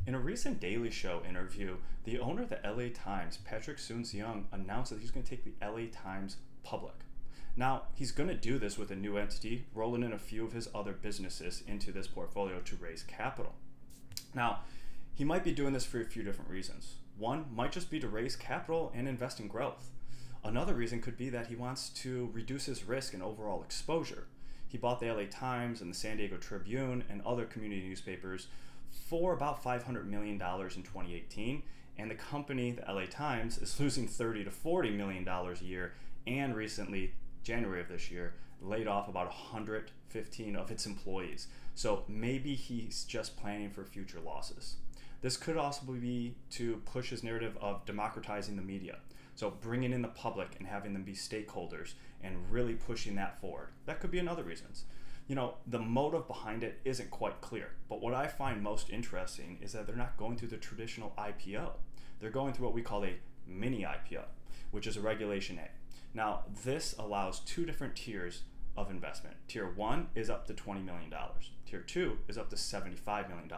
In a recent Daily Show interview, the owner of the LA Times, Patrick Soon-Young, announced that he's going to take the LA Times public. Now, he's going to do this with a new entity, rolling in a few of his other businesses into this portfolio to raise capital. Now, he might be doing this for a few different reasons. One might just be to raise capital and invest in growth. Another reason could be that he wants to reduce his risk and overall exposure. He bought the LA Times and the San Diego Tribune and other community newspapers for about $500 million in 2018, and the company, the LA Times, is losing $30 to $40 million a year, and recently, January of this year, laid off about 115 of its employees. So maybe he's just planning for future losses. This could also be to push his narrative of democratizing the media. So bringing in the public and having them be stakeholders and really pushing that forward. That could be another reason. The motive behind it isn't quite clear, but what I find most interesting is that they're not going through the traditional IPO. They're going through what we call a mini IPO, which is a Regulation A. Now, this allows two different tiers of investment. Tier 1 is up to $20 million. Tier 2 is up to $75 million.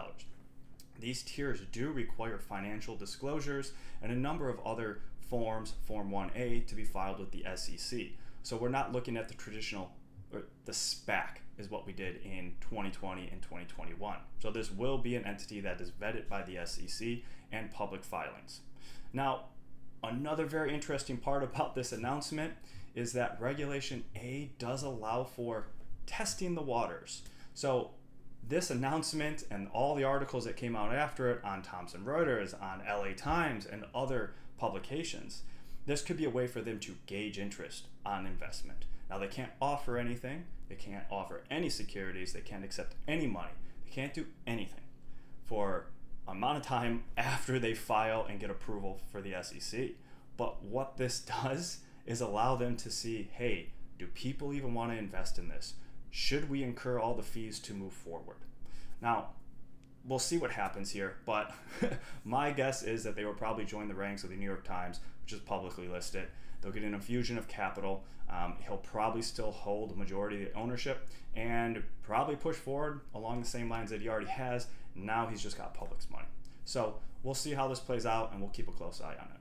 These tiers do require financial disclosures and a number of other forms, Form 1A, to be filed with the SEC. So we're not looking at the traditional, or the SPAC is what we did in 2020 and 2021. So this will be an entity that is vetted by the SEC and public filings. Now, another very interesting part about this announcement is that Regulation A does allow for testing the waters. So this announcement and all the articles that came out after it on Thomson Reuters, on LA Times, and other publications, this could be a way for them to gauge interest on investment. Now, they can't offer anything, they can't offer any securities, they can't accept any money, they can't do anything for amount of time after they file and get approval for the SEC. But what this does is allow them to see, hey, do people even want to invest in this? Should we incur all the fees to move forward? Now, we'll see what happens here, but my guess is that they will probably join the ranks of the New York Times, which is publicly listed. They'll get an infusion of capital. He'll probably still hold the majority of the ownership and probably push forward along the same lines that he already has. Now he's just got public's money. So we'll see how this plays out, and we'll keep a close eye on it.